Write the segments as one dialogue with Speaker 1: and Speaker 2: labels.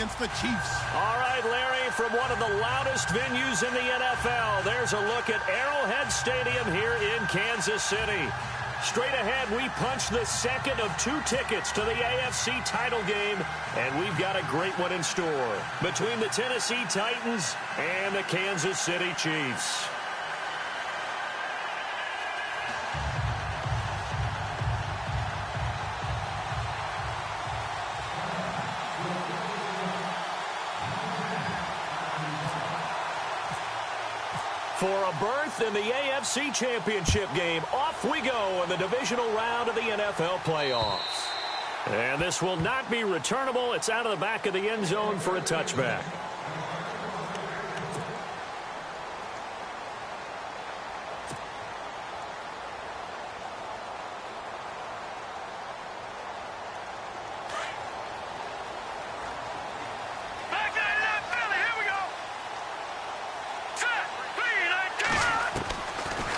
Speaker 1: against the Chiefs.
Speaker 2: All right, Larry, from one of the loudest venues in the NFL, there's a look at Arrowhead Stadium here in Kansas City. Straight ahead, we punch the second of 2 tickets to the AFC title game, and we've got a great one in store between the Tennessee Titans and the Kansas City Chiefs. For a berth in the AFC Championship game, off we go in the divisional round of the NFL playoffs. And this will not be returnable. It's out of the back of the end zone for a touchback.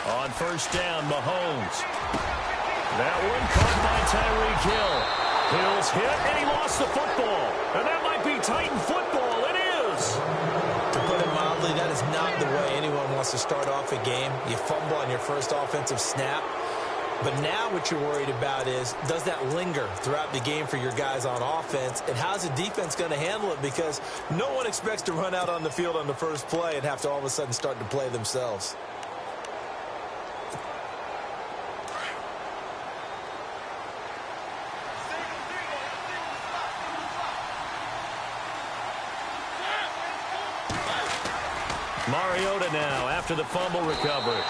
Speaker 2: On first down, Mahomes. That one caught by Tyreek Hill. Hill's hit, and he lost the football. And that might be Titan football. It is.
Speaker 3: To put it mildly, that is not the way anyone wants to start off a game. You fumble on your first offensive snap. But now what you're worried about is, does that linger throughout the game for your guys on offense? And how's the defense going to handle it? Because no one expects to run out on the field on the first play and have to all of a sudden start to play themselves.
Speaker 2: Mariota now after the fumble recovery.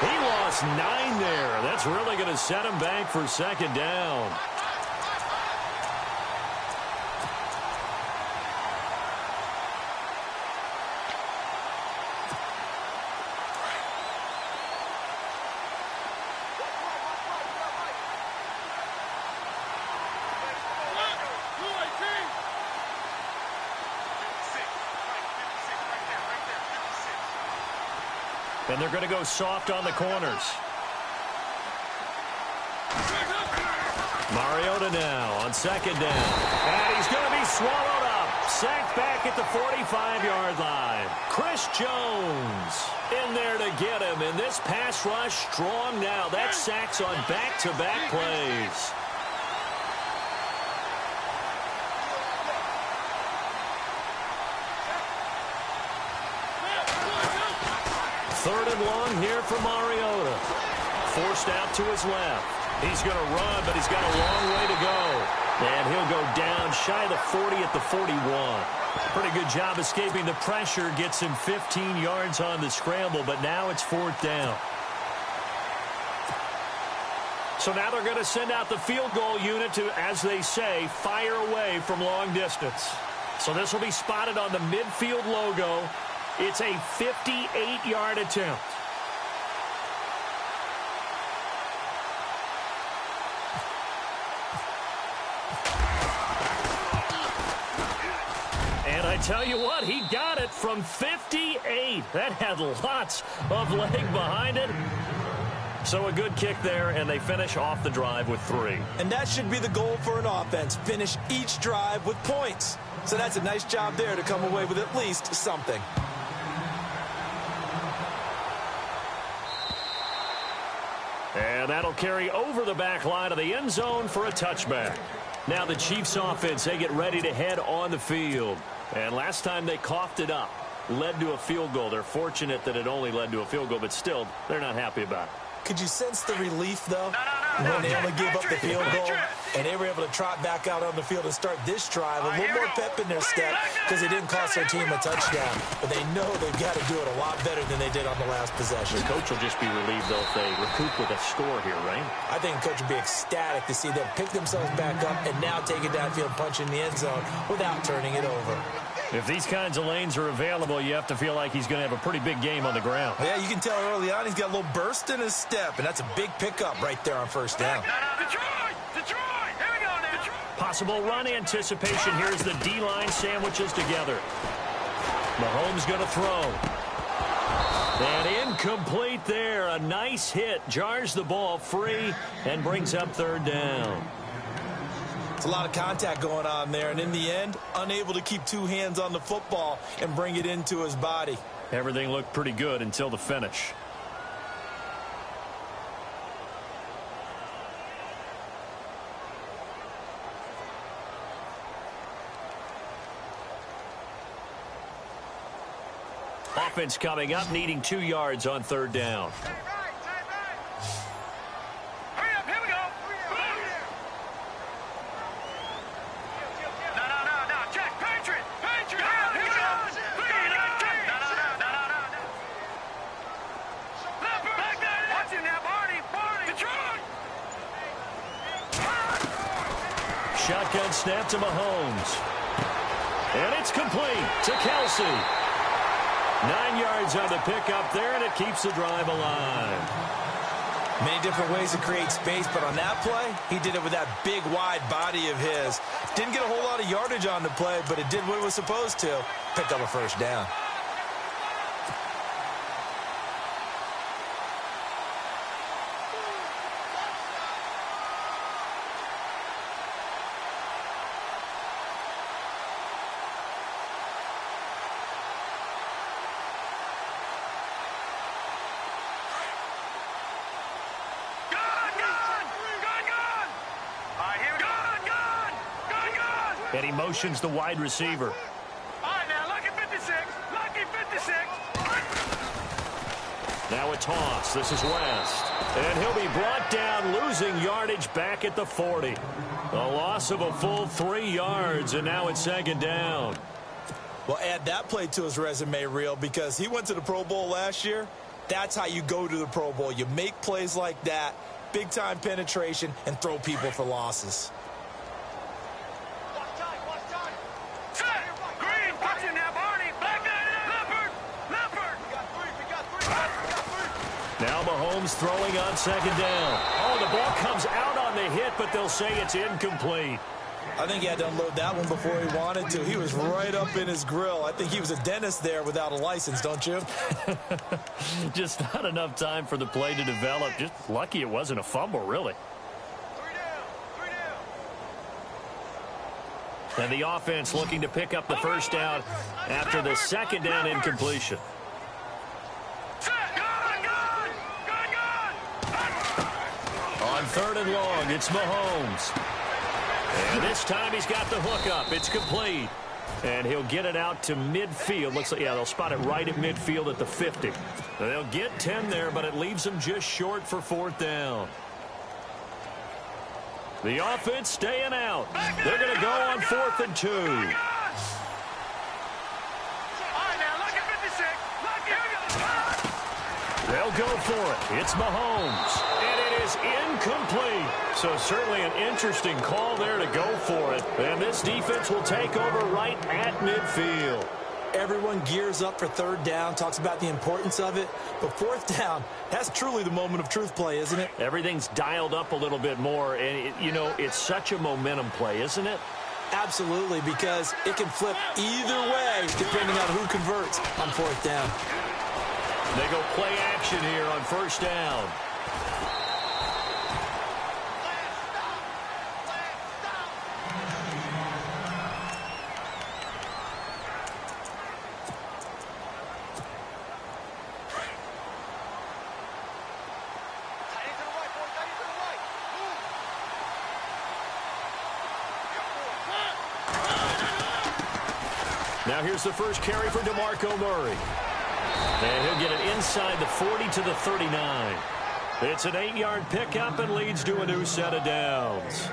Speaker 2: He lost 9 there. That's really going to set him back for second down. And they're going to go soft on the corners. Mariota now on second down. And he's going to be swallowed up. Sacked back at the 45-yard line. Chris Jones in there to get him. And this pass rush strong now. That's sacks on back-to-back plays. Third and long here for Mariota. Forced out to his left. He's going to run, but he's got a long way to go. And he'll go down shy of the 40 at the 41. Pretty good job escaping the pressure. Gets him 15 yards on the scramble, but now it's 4th down. So now they're going to send out the field goal unit to, as they say, fire away from long distance. So this will be spotted on the midfield logo. It's a 58-yard attempt. And I tell you what, he got it from 58. That had lots of leg behind it. So a good kick there, and they finish off the drive with 3.
Speaker 3: And that should be the goal for an offense. Finish each drive with points. So that's a nice job there to come away with at least something.
Speaker 2: And that'll carry over the back line of the end zone for a touchback. Now the Chiefs offense, they get ready to head on the field. And last time they coughed it up, led to a field goal. They're fortunate that it only led to a field goal, but still, they're not happy about it.
Speaker 3: Could you sense the relief, though, when they only gave up the field goal and they were able to trot back out on the field and start this drive? A little more pep in their step because they didn't cost their team a touchdown. But they know they've got to do it a lot better than they did on the last possession.
Speaker 2: The coach will just be relieved, though, if they recoup with a score here, right?
Speaker 3: I think the coach would be ecstatic to see them pick themselves back up and now take it downfield, punch in the end zone without turning it over.
Speaker 2: If these kinds of lanes are available, you have to feel like he's going to have a pretty big game on the ground.
Speaker 3: Yeah, you can tell early on he's got a little burst in his step, and that's a big pickup right there on first down.
Speaker 4: Detroit! Here we go now.
Speaker 2: Possible run anticipation. Here's the D-line sandwiches together. Mahomes going to throw. And incomplete there. A nice hit. Jars the ball free and brings up 3rd down.
Speaker 3: It's a lot of contact going on there, and in the end, unable to keep two hands on the football and bring it into his body.
Speaker 2: Everything looked pretty good until the finish. Offense coming up, needing 2 yards on third down.
Speaker 4: Hurry up, here we go. No. Check, Patriot. Here we go. No. Back there. Watch him now, Barney. Detroit.
Speaker 2: Shotgun snap to Mahomes. And it's complete to Kelsey. 9 yards on the pickup there, and it keeps the drive alive.
Speaker 3: Many different ways to create space, but on that play, he did it with that big, wide body of his. Didn't get a whole lot of yardage on the play, but it did what it was supposed to. Picked up a first down.
Speaker 2: And he motions the wide receiver.
Speaker 4: All right, now, lucky 56. Lucky 56.
Speaker 2: Now a toss. This is West. And he'll be brought down, losing yardage back at the 40. A loss of a full 3 yards, and now it's second down.
Speaker 3: Well, add that play to his resume reel because he went to the Pro Bowl last year. That's how you go to the Pro Bowl. You make plays like that, big-time penetration, and throw people for losses.
Speaker 2: Now Mahomes throwing on second down. Oh, the ball comes out on the hit, but they'll say it's incomplete.
Speaker 3: I think he had to unload that one before he wanted to. He was right up in his grill. I think he was a dentist there without a license, don't you?
Speaker 2: Just not enough time for the play to develop. Just lucky it wasn't a fumble, really.
Speaker 4: 3 down.
Speaker 2: And the offense looking to pick up the first down after the second down incompletion. On third and long, it's Mahomes. And this time he's got the hook up. It's complete. And he'll get it out to midfield. Looks like, yeah, they'll spot it right at midfield at the 50. They'll get 10 there, but it leaves them just short for fourth down. The offense staying out. They're going to go on 4th and 2. They'll go for it. It's Mahomes. And it is incomplete. So certainly an interesting call there to go for it. And this defense will take over right at midfield.
Speaker 3: Everyone gears up for third down, talks about the importance of it. But fourth down, that's truly the moment of truth play, isn't it?
Speaker 2: Everything's dialed up a little bit more. And, you know, it's such a momentum play, isn't it?
Speaker 3: Absolutely, because it can flip either way depending on who converts on fourth down.
Speaker 2: They go play action here on first down. Now here's the first carry for DeMarco Murray. And he'll get it inside the 40 to the 39. It's an 8-yard pickup and leads to a new set of downs.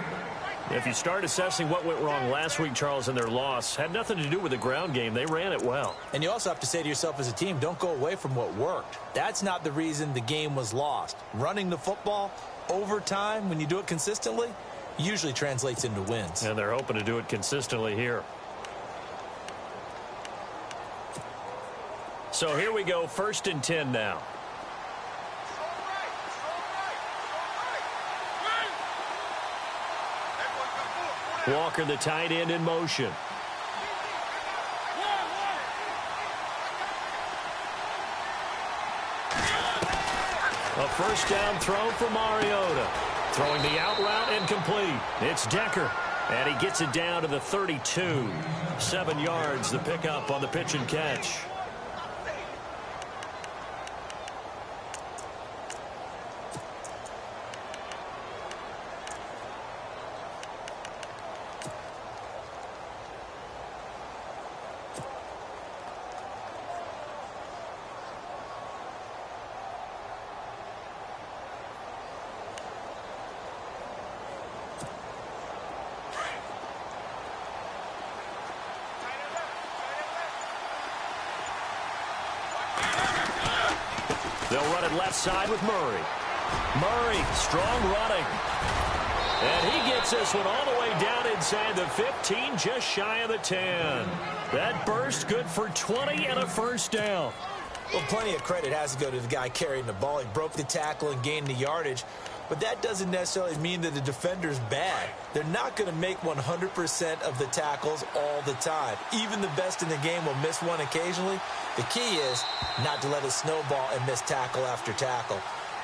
Speaker 2: If you start assessing what went wrong last week, Charles, in their loss, had nothing to do with the ground game. They ran it well.
Speaker 3: And you also have to say to yourself as a team, don't go away from what worked. That's not the reason the game was lost. Running the football over time, when you do it consistently, usually translates into wins.
Speaker 2: And they're hoping to do it consistently here. So here we go, 1st and 10 now. Walker, the tight end, in motion. A first down throw for Mariota. Throwing the out route and complete. It's Decker. And he gets it down to the 32. 7 yards, the pickup on the pitch and catch. They'll run it left side with Murray. Murray, strong running. And he gets this one all the way down inside the 15, just shy of the 10. That burst good for 20 and a first down.
Speaker 3: Well, plenty of credit has to go to the guy carrying the ball. He broke the tackle and gained the yardage. But that doesn't necessarily mean that the defender's bad. They're not going to make 100% of the tackles all the time. Even the best in the game will miss one occasionally. The key is not to let it snowball and miss tackle after tackle.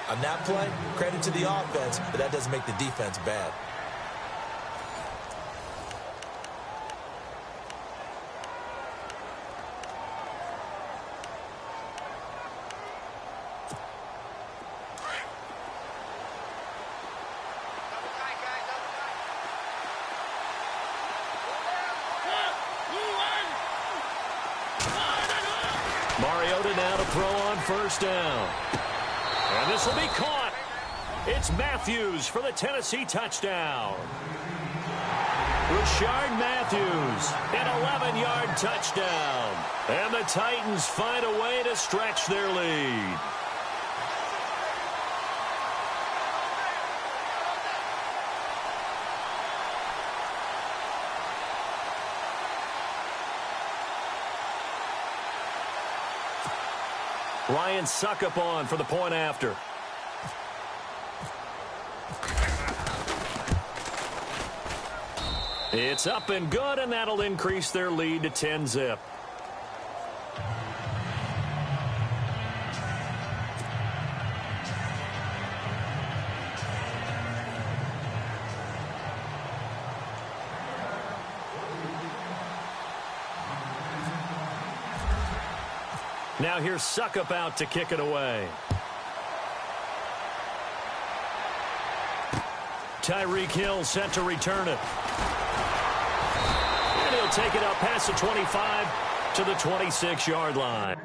Speaker 3: On that play, credit to the offense, but that doesn't make the defense bad.
Speaker 2: Mariota now to throw on first down. And this will be caught. It's Matthews for the Tennessee touchdown. Rashard Matthews, an 11-yard touchdown. And the Titans find a way to stretch their lead. Ryan Suckup on for the point after. It's up and good, and that'll increase their lead to 10-zip. Now here's Suckup out to kick it away. Tyreek Hill set to return it. And he'll take it up past the 25 to the 26-yard line.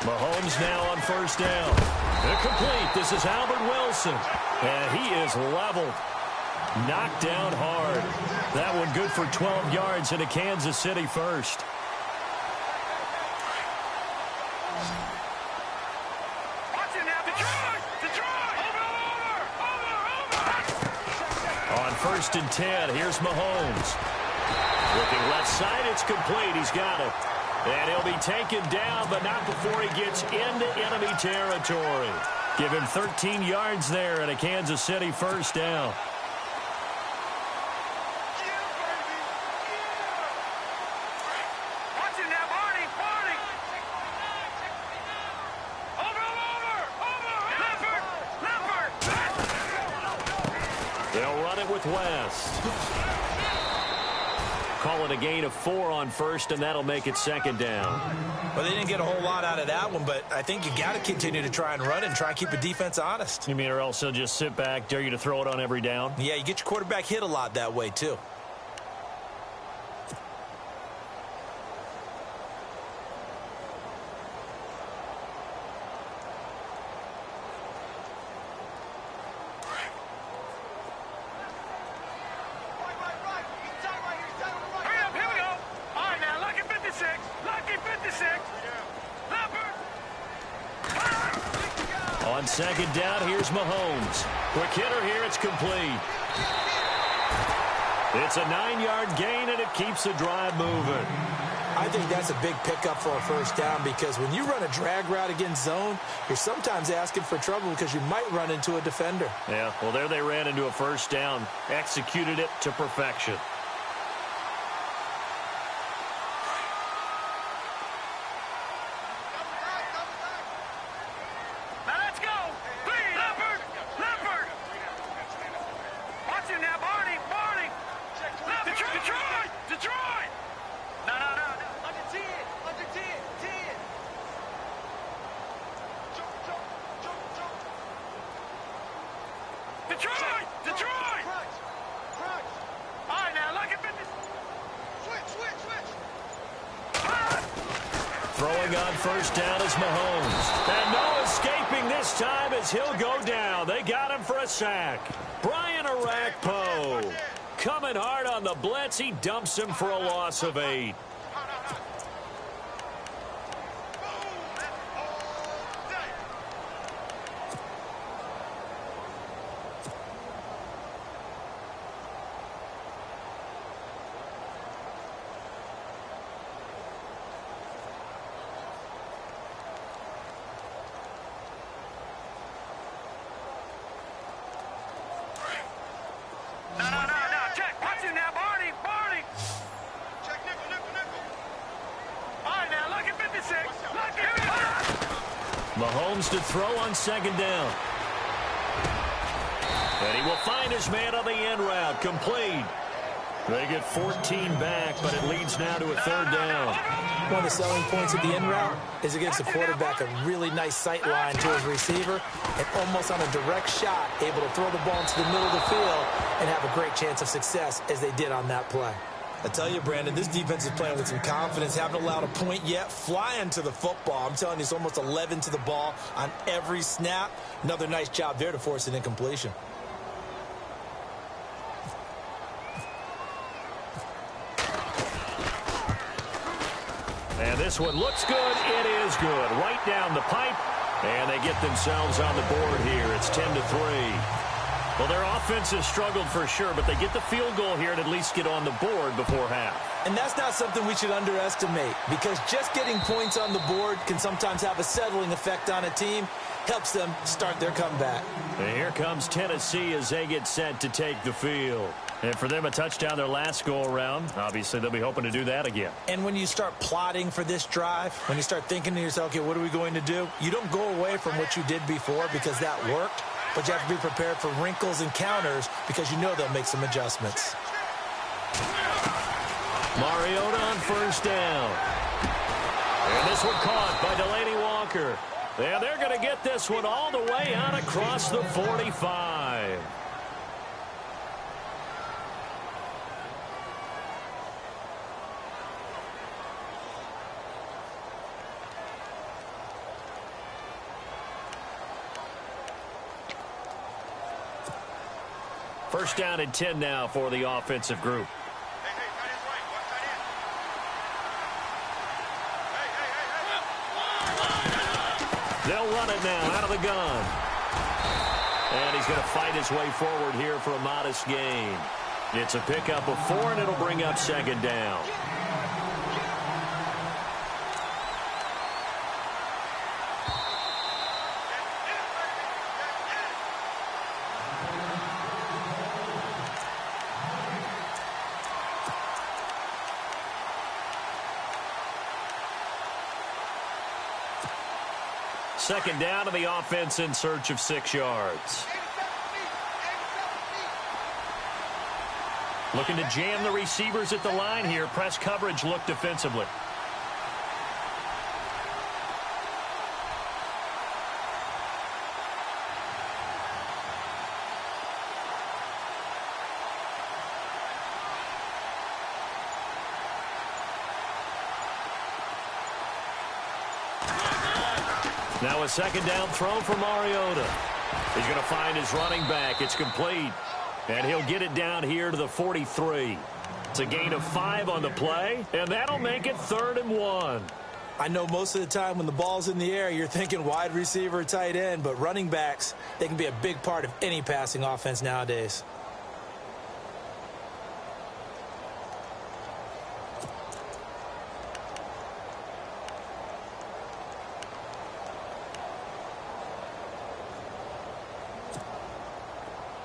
Speaker 2: Mahomes now on first down. Incomplete. This is Albert Wilson. And he is leveled. Knocked down hard. That one good for 12 yards into Kansas City first. On first and 10, here's Mahomes. Looking left side, it's complete. He's got it. And he'll be taken down, but not before he gets into enemy territory. Give him 13 yards there and a Kansas City first down. They'll run it with West. Call it a gain of 4 on first, and that'll make it second down.
Speaker 3: Well, they didn't get a whole lot out of that one, but I think you got to continue to try and run and try and keep the defense honest.
Speaker 2: You mean or else they'll just sit back, dare you to throw it on every down?
Speaker 3: Yeah, you get your quarterback hit a lot that way, too.
Speaker 2: On second down, here's Mahomes. Quick hitter here, it's complete. It's a 9-yard gain, and it keeps the drive moving.
Speaker 3: I think that's a big pickup for a first down because when you run a drag route against zone, you're sometimes asking for trouble because you might run into a defender.
Speaker 2: Yeah, well, there they ran into a first down. Executed it to perfection.
Speaker 4: Now let's go. Please. Leopard. Leopard. Watch him now, Barney. Barney. Detroit. Detroit. No. Under 10. Under 10. 10. Detroit. Detroit. Crunch. All right, now look at 50. Switch.
Speaker 2: Throwing on first down is Mahomes. And no escaping this time as he'll go down. They got him for a sack. Brian Arakpo coming hard on the blitz. He dumps him for a loss of 8.
Speaker 4: No. Check. Watch him now, Barney. Check nickel. All right, now look at 56. Look at
Speaker 2: Mahomes to throw on second down. And he will find his man on the end route. Complete. They get 14 back, but it leads now to a third down.
Speaker 3: One of the selling points of the in route is it gives the quarterback a really nice sight line to his receiver and almost on a direct shot able to throw the ball into the middle of the field and have a great chance of success as they did on that play. I tell you, Brandon, this defense is playing with some confidence. Haven't allowed a point yet. Flying to the football. I'm telling you, it's almost 11 to the ball on every snap. Another nice job there to force an incompletion.
Speaker 2: And this one looks good. It is good. Right down the pipe. And they get themselves on the board here. It's 10-3. Well, their offense has struggled for sure, but they get the field goal here and at least get on the board before half.
Speaker 3: And that's not something we should underestimate because just getting points on the board can sometimes have a settling effect on a team. Helps them start their comeback.
Speaker 2: And here comes Tennessee as they get set to take the field. And for them, a touchdown their last go-around. Obviously, they'll be hoping to do that again.
Speaker 3: And when you start plotting for this drive, when you start thinking to yourself, okay, what are we going to do? You don't go away from what you did before because that worked, but you have to be prepared for wrinkles and counters because you know they'll make some adjustments.
Speaker 2: Mariota on first down. And this one caught by Delaney Walker. And they're going to get this one all the way out across the 45. First down and 10 now for the offensive group. They'll run it now out of the gun. And he's going to fight his way forward here for a modest gain. It's a pickup of 4, and it'll bring up second down. Second down to the offense in search of 6 yards. Looking to jam the receivers at the line here. Press coverage look defensively. Now a second down throw for Mariota. He's going to find his running back. It's complete. And he'll get it down here to the 43. It's a gain of 5 on the play, and that'll make it 3rd and 1.
Speaker 3: I know most of the time when the ball's in the air, you're thinking wide receiver, tight end, but running backs, they can be a big part of any passing offense nowadays.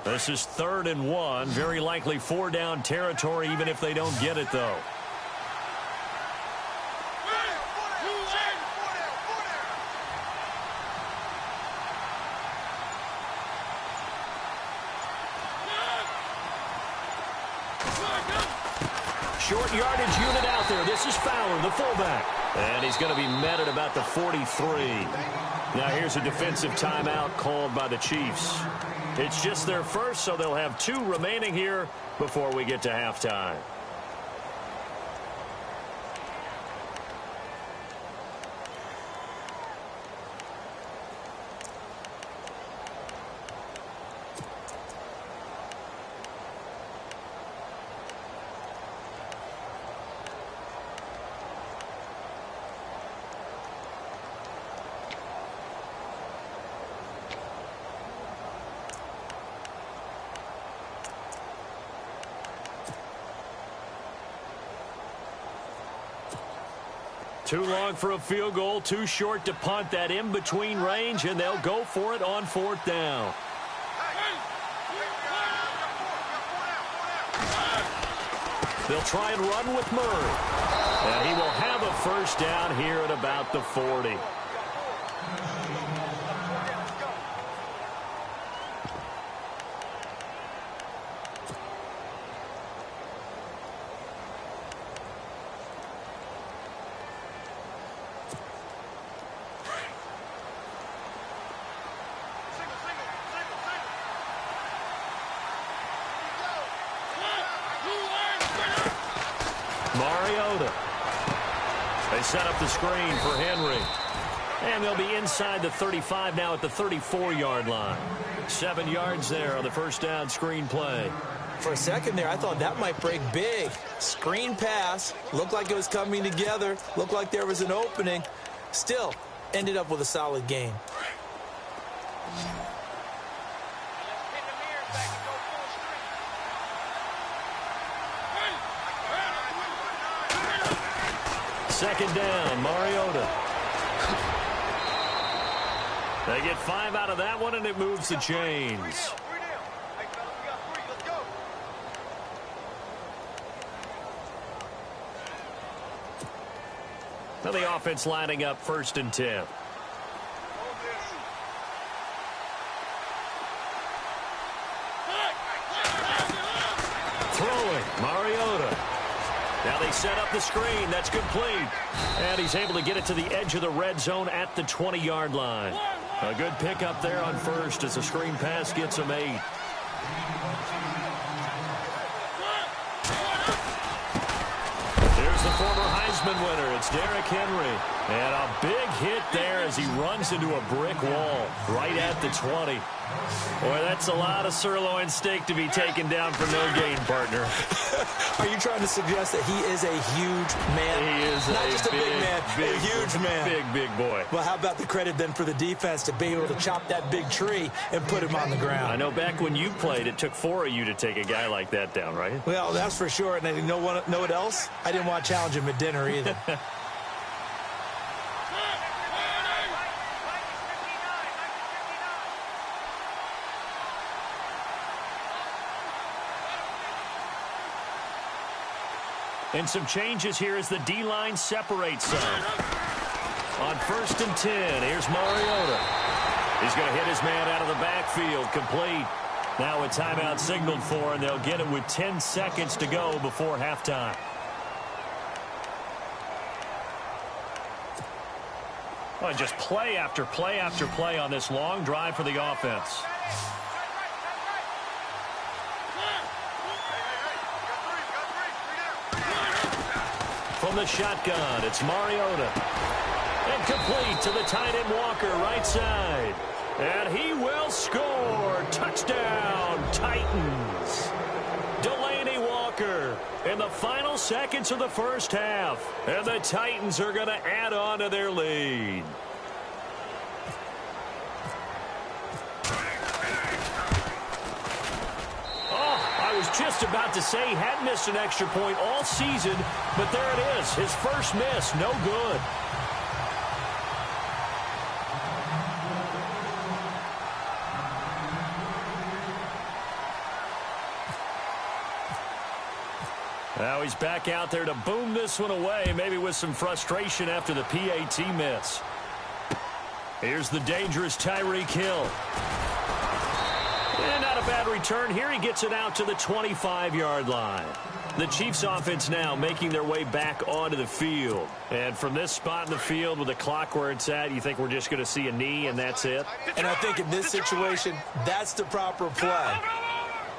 Speaker 2: This is 3rd and 1. Very likely 4-down territory, even if they don't get it, though. Short yardage unit out there. This is Fowler, the fullback. And he's going to be met at about the 43. Now here's a defensive timeout called by the Chiefs. It's just their first, so they'll have 2 remaining here before we get to halftime. Too long for a field goal, too short to punt. That in-between range, and they'll go for it on 4th down. They'll try and run with Murray. And he will have a first down here at about the 40. Mariota. They set up the screen for Henry. And they'll be inside the 35 now at the 34-yard line. 7 yards there on the first down screen play.
Speaker 3: For a second there, I thought that might break big. Screen pass. Looked like it was coming together. Looked like there was an opening. Still, ended up with a solid game.
Speaker 2: Second down, Mariota. They get 5 out of that one, and it moves the chains. Now the offense lining up 1st and 10. Throwing, Mariota. Now they set up the screen. That's complete. And he's able to get it to the edge of the red zone at the 20-yard line. A good pickup there on first as the screen pass gets him 8. There's the former Heisman winner. It's Derrick Henry. And a big hit there as he runs into a brick wall right at the 20. Boy, that's a lot of sirloin steak to be taken down for no gain, partner.
Speaker 3: Are you trying to suggest that he is a huge man?
Speaker 2: He is
Speaker 3: not just a big man,
Speaker 2: big,
Speaker 3: a huge man.
Speaker 2: Big boy.
Speaker 3: Well, how about the credit then for the defense to be able to chop that big tree and put him on the ground?
Speaker 2: I know back when you played, it took 4 of you to take a guy like that down, right?
Speaker 3: Well, that's for sure. And you know what else? I didn't want to challenge him at dinner either.
Speaker 2: And some changes here as the D-line separates some. On 1st and 10, here's Mariota. He's going to hit his man out of the backfield, complete. Now a timeout signaled for, and they'll get it with 10 seconds to go before halftime. Well, just play after play after play on this long drive for the offense. From the shotgun, it's Mariota. And complete to the tight end Walker, right side. And he will score. Touchdown, Titans. Delaney Walker marker in the final seconds of the first half. And the Titans are going to add on to their lead. I was just about to say he hadn't missed an extra point all season, but there it is. His first miss, no good. Now he's back out there to boom this one away, maybe with some frustration after the PAT miss. Here's the dangerous Tyreek Hill. And not a bad return here. He gets it out to the 25-yard line. The Chiefs offense now making their way back onto the field. And from this spot in the field with the clock where it's at, you think we're just going to see a knee and that's it?
Speaker 3: And I think in this situation, that's the proper play.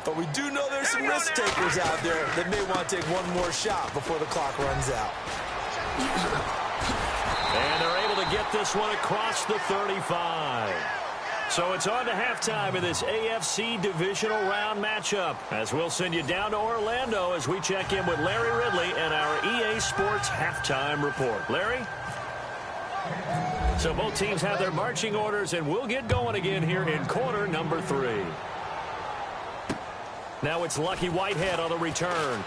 Speaker 3: But we do know there's some risk takers out there that may want to take one more shot before the clock runs out.
Speaker 2: And they're able to get this one across the 35. So it's on to halftime in this AFC divisional round matchup, as we'll send you down to Orlando as we check in with Larry Ridley and our EA Sports halftime report. Larry? So both teams have their marching orders, and we'll get going again here in quarter number 3. Now it's Lucky Whitehead on the return.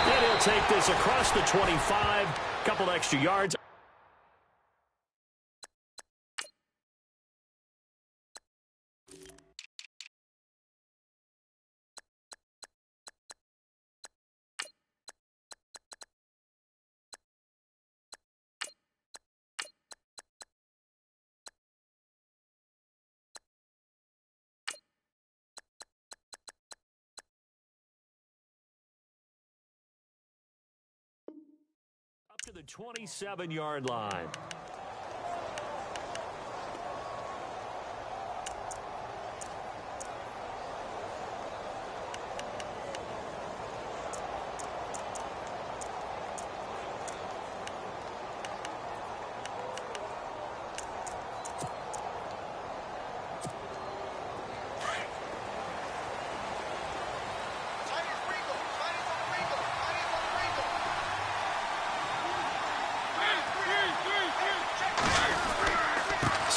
Speaker 2: And he'll take this across the 25, couple extra yards. To the 27-yard line.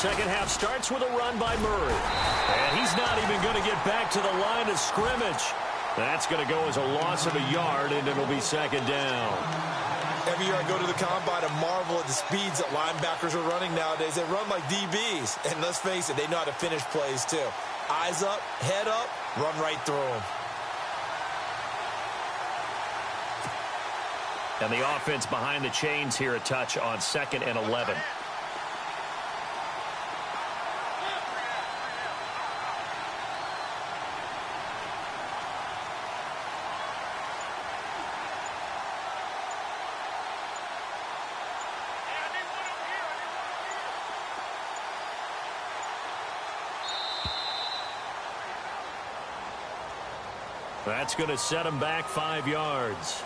Speaker 2: Second half starts with a run by Murray. And he's not even going to get back to the line of scrimmage. That's going to go as a loss of a yard, and it'll be second down.
Speaker 3: Every year I go to the combine and marvel at the speeds that linebackers are running nowadays. They run like DBs. And let's face it, they know how to finish plays too. Eyes up, head up, run right through them.
Speaker 2: And the offense behind the chains here a touch on 2nd and 11. That's going to set him back 5 yards.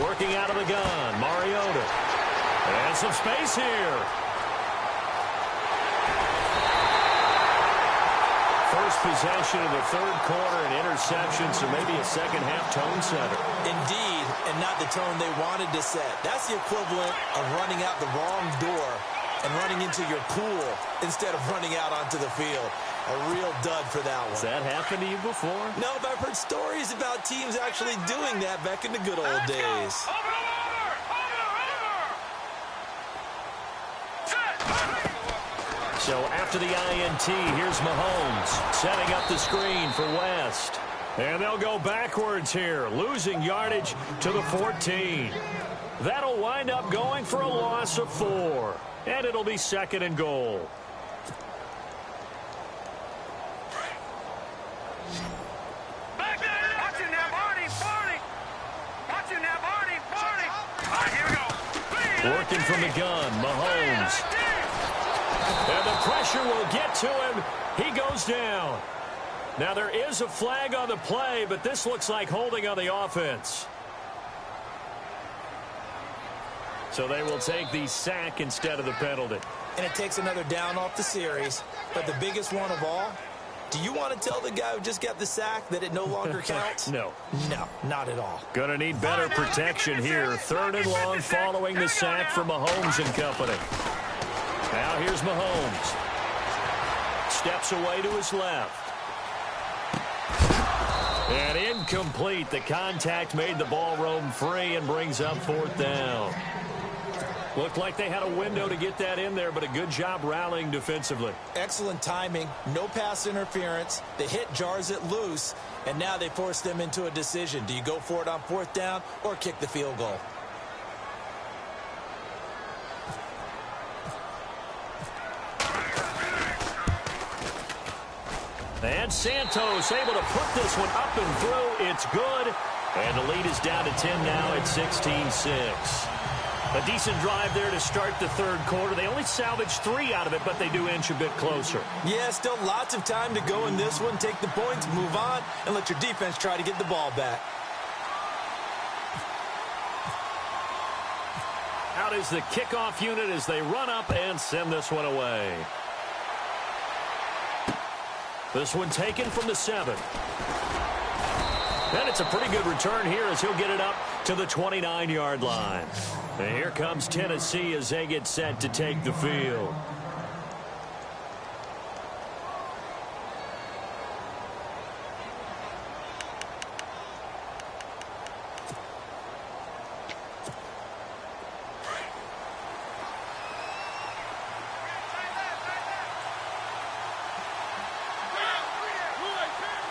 Speaker 2: Working out of the gun, Mariota. And some space here. First possession of the third quarter, an interception, so maybe a second-half tone setter.
Speaker 3: Indeed, and not the tone they wanted to set. That's the equivalent of running out the wrong door and running into your pool instead of running out onto the field. A real dud for that one.
Speaker 2: Has that happened to you before?
Speaker 3: No, but I've heard stories about teams actually doing that back in the good old days.
Speaker 2: So after the INT, here's Mahomes setting up the screen for West. And they'll go backwards here, losing yardage to the 14. That'll wind up going for a loss of 4. And it'll be 2nd and goal. Working from the gun, Mahomes. And the pressure will get to him. He goes down. Now there is a flag on the play, but this looks like holding on the offense. So they will take the sack instead of the penalty.
Speaker 3: And it takes another down off the series. But the biggest one of all, do you want to tell the guy who just got the sack that it no longer counts?
Speaker 2: No.
Speaker 3: No, not at all.
Speaker 2: Going to need better protection here. 3rd and long following the sack from Mahomes and company. Now here's Mahomes. Steps away to his left. And incomplete. The contact made the ball roam free and brings up 4th down. Looked like they had a window to get that in there, but a good job rallying defensively.
Speaker 3: Excellent timing. No pass interference. The hit jars it loose, and now they force them into a decision. Do you go for it on 4th down or kick the field goal?
Speaker 2: And Santos able to put this one up and through. It's good. And the lead is down to 10 now at 16-6. A decent drive there to start the 3rd quarter. They only salvaged 3 out of it, but they do inch a bit closer.
Speaker 3: Yeah, still lots of time to go in this one. Take the points, move on, and let your defense try to get the ball back.
Speaker 2: Out is the kickoff unit as they run up and send this one away. This one taken from the 7. And it's a pretty good return here as he'll get it up to the 29-yard line. And here comes Tennessee as they get set to take the field.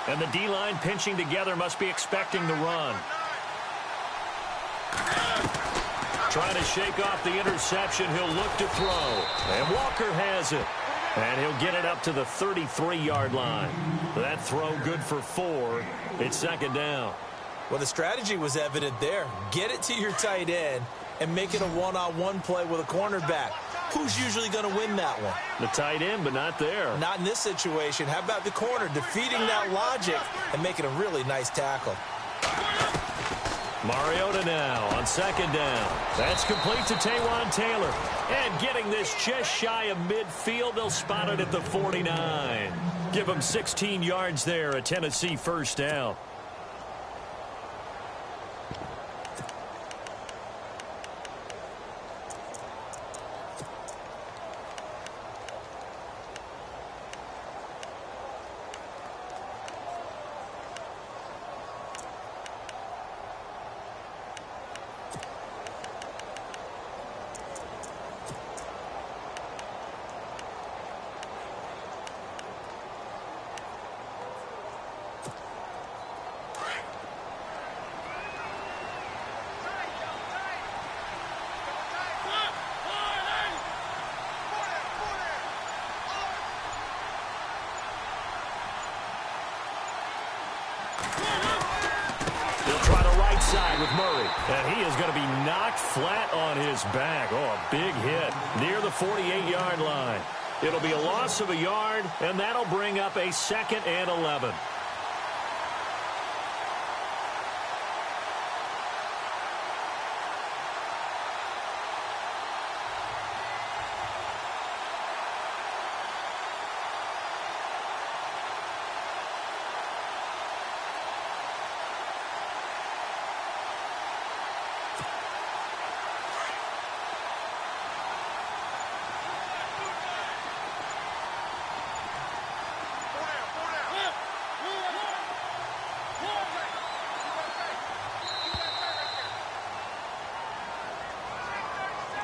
Speaker 2: And the D-line pinching together must be expecting the run. Trying to shake off the interception. He'll look to throw. And Walker has it. And he'll get it up to the 33-yard line. That throw good for 4. It's 2nd down.
Speaker 3: Well, the strategy was evident there. Get it to your tight end and make it a one-on-one play with a cornerback. Who's usually going to win that one?
Speaker 2: The tight end, but not there.
Speaker 3: Not in this situation. How about the corner defeating that logic and making a really nice tackle?
Speaker 2: Mariota now on 2nd down. That's complete to Taywan Taylor. And getting this just shy of midfield, they'll spot it at the 49. Give them 16 yards there, a Tennessee 1st down. Side with Murray, and he is going to be knocked flat on his back. Oh, a big hit near the 48-yard line. It'll be a loss of a yard, and that'll bring up a 2nd and 11.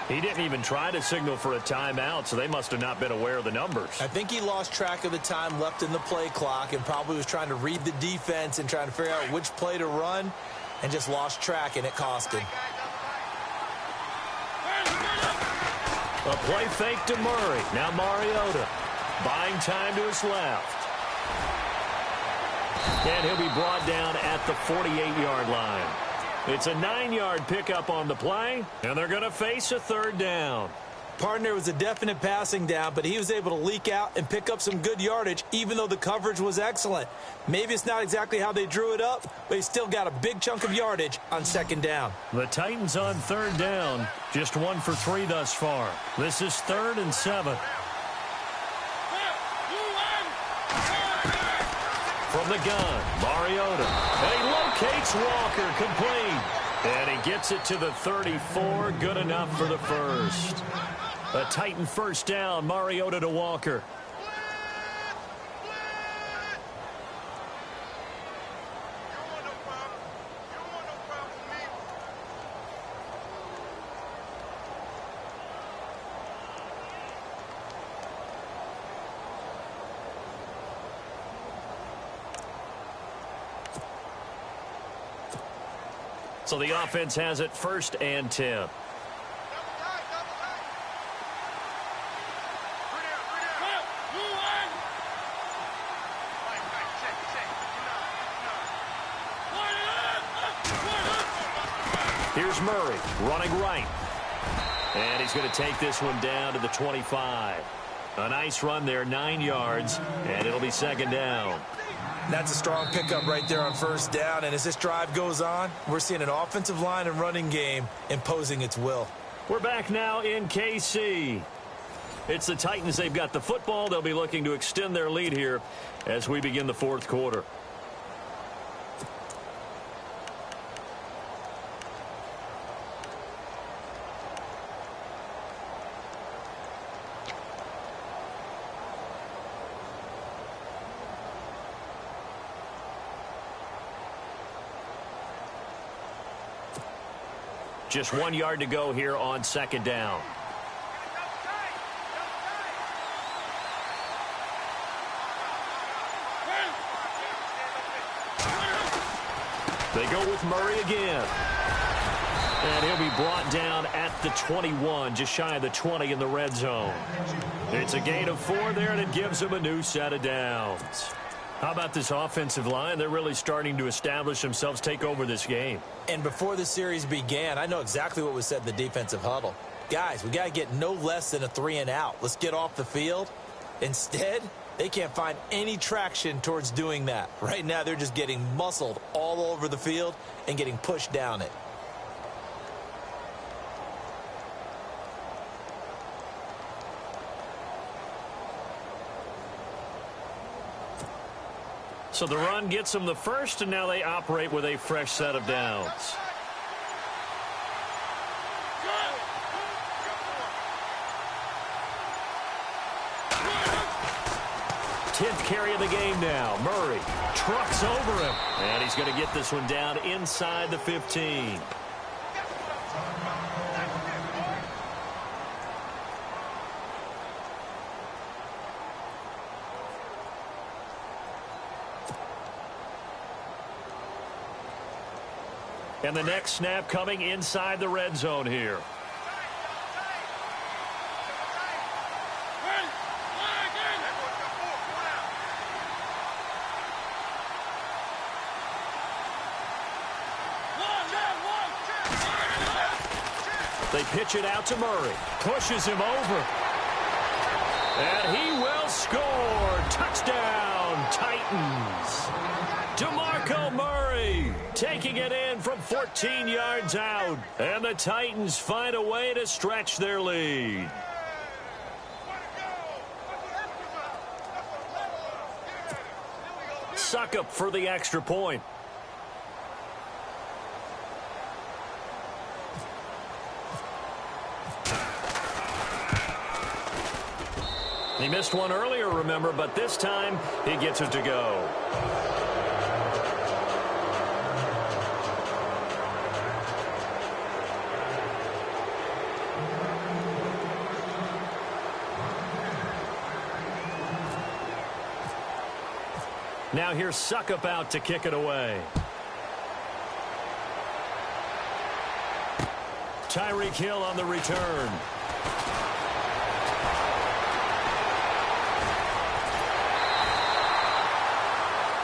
Speaker 2: He didn't even try to signal for a timeout, so they must have not been aware of the numbers.
Speaker 3: I think he lost track of the time left in the play clock and probably was trying to read the defense and trying to figure out which play to run and just lost track, and it cost him.
Speaker 2: A play fake to Murray. Now Mariota buying time to his left. And he'll be brought down at the 48-yard line. It's a 9-yard pickup on the play, and they're going to face a 3rd down.
Speaker 3: Partner was a definite passing down, but he was able to leak out and pick up some good yardage, even though the coverage was excellent. Maybe it's not exactly how they drew it up, but he still got a big chunk of yardage on second down.
Speaker 2: The Titans on third down, just 1 for 3 thus far. This is 3rd and 7. From the gun, Mariota. And he locates Walker, complete. And he gets it to the 34, good enough for the first. A Titan first down, Mariota to Walker. So the offense has it 1st and 10. Here's Murray running right. And he's going to take this one down to the 25. A nice run there, 9 yards, and it'll be 2nd down.
Speaker 3: That's a strong pickup right there on 1st down, and as this drive goes on, we're seeing an offensive line and running game imposing its will.
Speaker 2: We're back now in KC. It's the Titans. They've got the football. They'll be looking to extend their lead here as we begin the 4th quarter. Just 1 yard to go here on 2nd down. They go with Murray again. And he'll be brought down at the 21, just shy of the 20 in the red zone. It's a gain of 4 there, and it gives them a new set of downs. How about this offensive line? They're really starting to establish themselves, take over this game.
Speaker 3: And before the series began, I know exactly what was said in the defensive huddle. Guys, we got to get no less than a 3 and out. Let's get off the field. Instead, they can't find any traction towards doing that. Right now, they're just getting muscled all over the field and getting pushed down it.
Speaker 2: So the run gets them the first, and now they operate with a fresh set of downs. Tenth carry of the game now. Murray trucks over him, and he's going to get this one down inside the 15. And the next snap coming inside the red zone here. They pitch it out to Murray. Pushes him over. And he will score. Touchdown, Titans. DeMarco Murray taking it in from 14 yards out. And the Titans find a way to stretch their lead. Suckup for the extra point. He missed one earlier, remember, but this time he gets it to go. Now here's Suckup out to kick it away. Tyreek Hill on the return.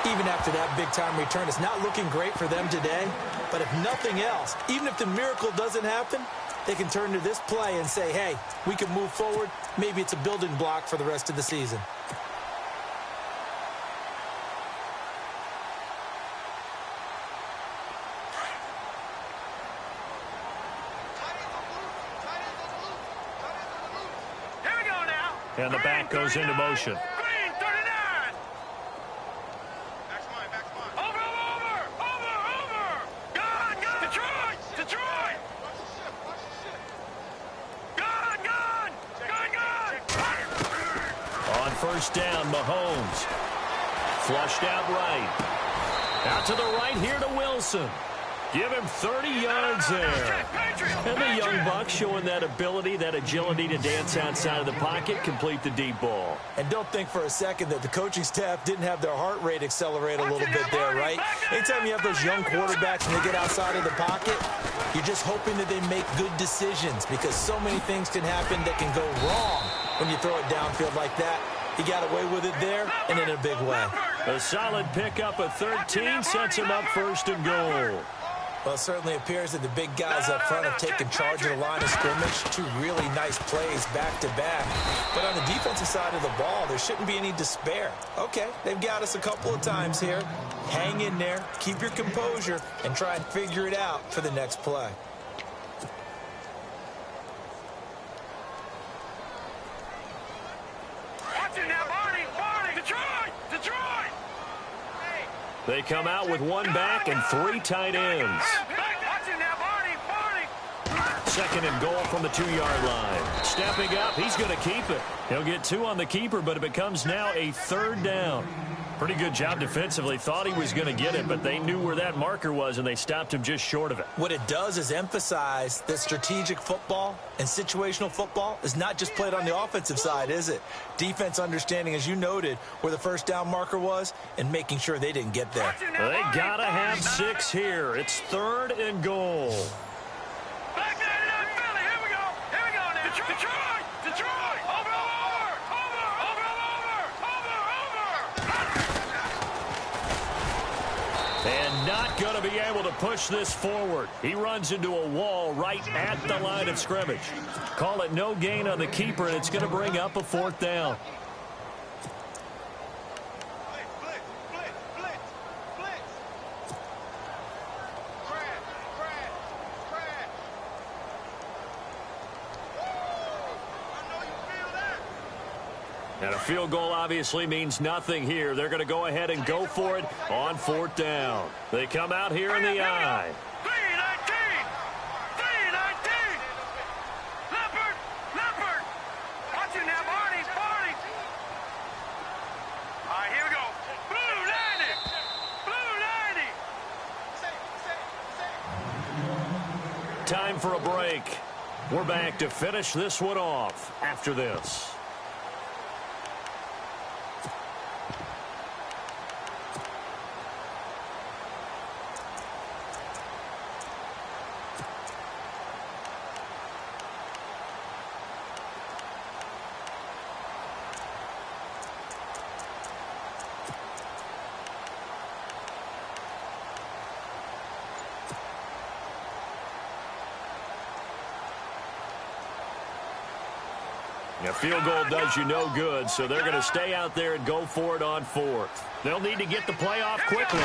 Speaker 3: Even after that big-time return, it's not looking great for them today. But if nothing else, even if the miracle doesn't happen, they can turn to this play and say, hey, we can move forward. Maybe it's a building block for the rest of the season.
Speaker 4: Here we go now.
Speaker 2: And the back goes into motion.
Speaker 4: Green 39. Over. Gone. Detroit. Gone.
Speaker 2: On first down, Mahomes. Flushed out right. Out to the right here to Wilson. Give him 30 yards there. And the young buck showing that ability, that agility to dance outside of the pocket, complete the deep ball.
Speaker 3: And don't think for a second that the coaching staff didn't have their heart rate accelerate a little bit there, right? Anytime you have those young quarterbacks and they get outside of the pocket, you're just hoping that they make good decisions because so many things can happen that can go wrong when you throw it downfield like that. He got away with it there and in a big way.
Speaker 2: A solid pickup of 13 sets him up first and goal.
Speaker 3: Well, it certainly appears that the big guys up front have taken charge of the line of scrimmage. Two really nice plays back-to-back. But on the defensive side of the ball, there shouldn't be any despair. Okay, they've got us a couple of times here. Hang in there, keep your composure, and try and figure it out for the next play.
Speaker 4: Watch it now, Barney. Detroit.
Speaker 2: They come out with one back and three tight ends.
Speaker 4: Watch it now, Barney.
Speaker 2: Second and goal from the 2-yard line. Stepping up, he's going to keep it. He'll get 2 on the keeper, but it becomes now a third down. Pretty good job defensively. Thought he was going to get it, but they knew where that marker was, and they stopped him just short of it.
Speaker 3: What it does is emphasize that strategic football and situational football is not just played on the offensive side, is it? Defense understanding, as you noted, where the first down marker was and making sure they didn't get there.
Speaker 2: They got to have 6 here. It's third and goal.
Speaker 4: Back there to Philly. Here we go now. Detroit. Over.
Speaker 2: And not going to be able to push this forward. He runs into a wall right at the line of scrimmage. Call it no gain on the keeper, and it's going to bring up a 4th down. And a field goal obviously means nothing here. They're going to go ahead and go for it on 4th down. They come out here in the I.
Speaker 4: 3-19. Leopard. Watch it now, Barney. All right, here we go. Blue 90.
Speaker 2: Time for a break. We're back to finish this one off after this. A field goal does you no good, so they're going to stay out there and go for it on 4th. They'll need to get the play off quickly.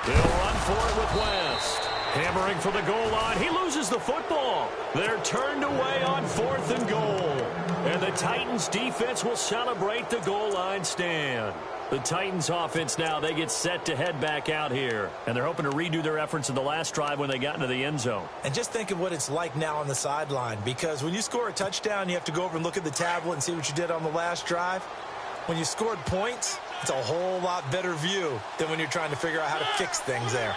Speaker 2: They'll run for it with West. Hammering for the goal line. He loses the football. They're turned away on 4th and goal. And the Titans defense will celebrate the goal line stand. The Titans offense now, they get set to head back out here. And they're hoping to redo their efforts in the last drive when they got into the end zone.
Speaker 3: And just think of what it's like now on the sideline. Because when you score a touchdown, you have to go over and look at the tablet and see what you did on the last drive. When you scored points, it's a whole lot better view than when you're trying to figure out how to fix things there.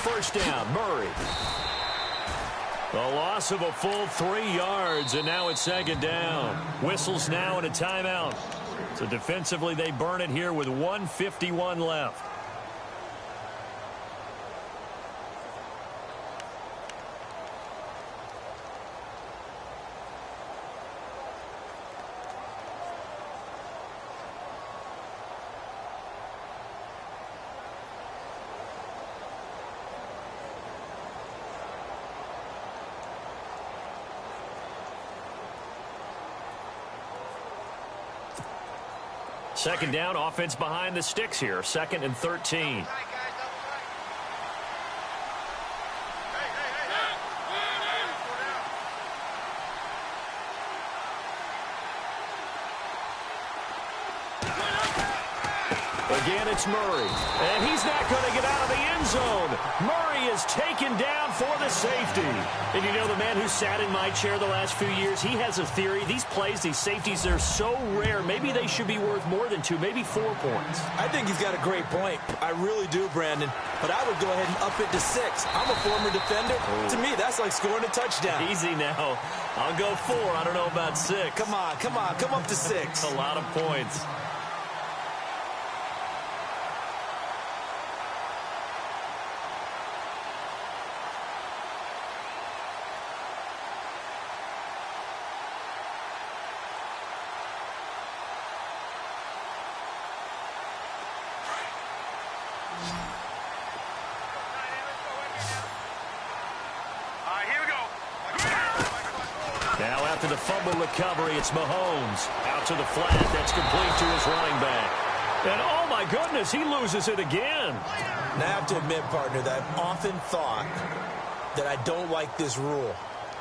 Speaker 2: First down, Murray. A loss of a full 3 yards, and now it's 2nd down. Whistles now and a timeout. So defensively, they burn it here with 1:51 left. Second down, offense behind the sticks here. 2nd and 13. Again, it's Murray. And he's not going to get out of the end zone. Murray is taken down for the safety. And you know, the man who sat in my chair the last few years, he has a theory. These plays, these safeties, they're so rare. Maybe they should be worth more than 2, maybe 4 points.
Speaker 3: I think he's got a great point. I really do, Brandon. But I would go ahead and up it to 6. I'm a former defender. Oh. To me, that's like scoring a touchdown.
Speaker 2: Easy now. I'll go 4. I don't know about 6.
Speaker 3: Come on. Come up to 6.
Speaker 2: A lot of points. Now after the fumble recovery, it's Mahomes. Out to the flat. That's complete to his running back. And oh my goodness, he loses it again.
Speaker 3: Now I have to admit, partner, that I've often thought that I don't like this rule,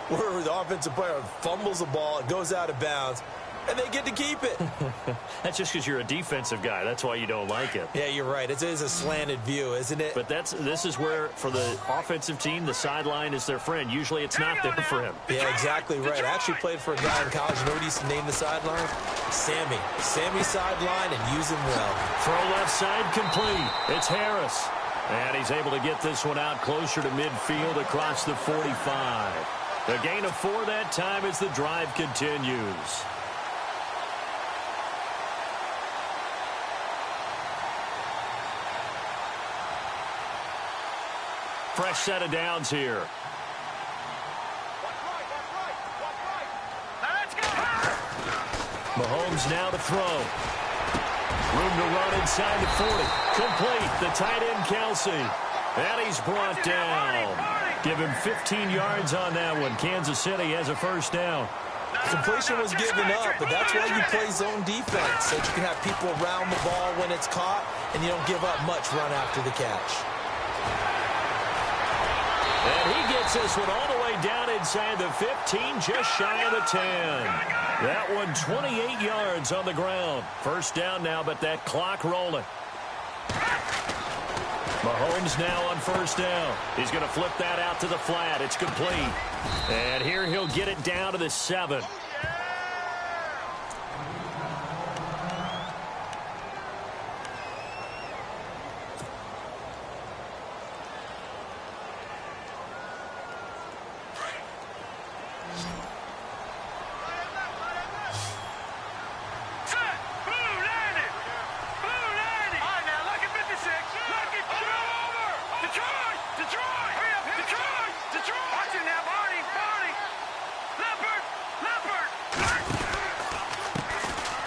Speaker 3: where the offensive player fumbles the ball, it goes out of bounds, and they get to keep it.
Speaker 2: That's just because you're a defensive guy. That's why you don't like it.
Speaker 3: Yeah, you're right. It is a slanted view, isn't it?
Speaker 2: But this is where, for the offensive team, the sideline is their friend. Usually it's not there for him.
Speaker 3: Yeah, exactly right. I actually played for a guy in college. You know what he used to name the sideline? Sammy. Sammy's sideline, and use him well.
Speaker 2: Throw left side complete. It's Harris. And he's able to get this one out closer to midfield across the 45. The gain of 4 that time as the drive continues. Fresh set of downs here. Mahomes now to throw. Room to run inside the 40. Complete. The tight end, Kelsey. And he's brought down. Give him 15 yards on that one. Kansas City has a first down.
Speaker 3: Completion was given up, but that's why you play zone defense, so that you can have people around the ball when it's caught, and you don't give up much run after the catch.
Speaker 2: And he gets this one all the way down inside the 15, just shy of the 10. That one 28 yards on the ground. First down now, but that clock rolling. Mahomes now on first down. He's going to flip that out to the flat. It's complete. And here he'll get it down to the 7.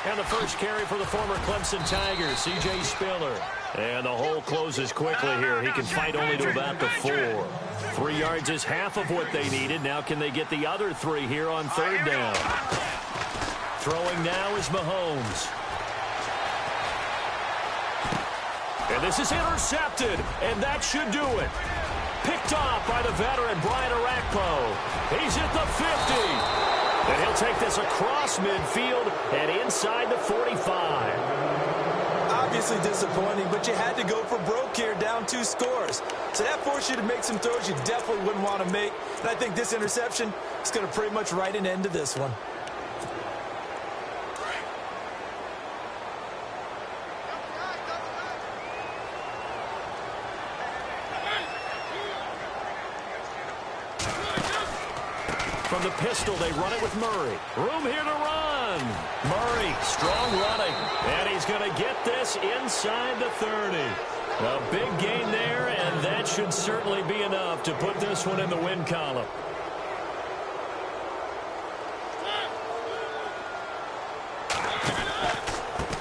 Speaker 2: And the first carry for the former Clemson Tigers, C.J. Spiller. And the hole closes quickly here. He can fight only to about the 4. 3 yards is half of what they needed. Now can they get the other 3 here on third down? Throwing now is Mahomes. And this is intercepted, and that should do it. Picked off by the veteran, Brian Arakpo. He's at the 50. And he'll take this across midfield and inside the 45.
Speaker 3: Obviously disappointing, but you had to go for broke here, down 2 scores. So that forced you to make some throws you definitely wouldn't want to make. And I think this interception is going to pretty much write an end to this one.
Speaker 2: From the pistol, they run it with Murray. Room here to run. Murray, strong running. And he's going to get this inside the 30. A big gain there, and that should certainly be enough to put this one in the win column.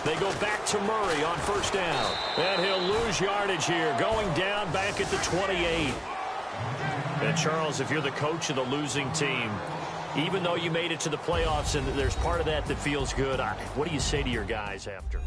Speaker 2: They go back to Murray on first down. And he'll lose yardage here, going down back at the 28. And, Charles, if you're the coach of the losing team, even though you made it to the playoffs and there's part of that that feels good, what do you say to your guys after?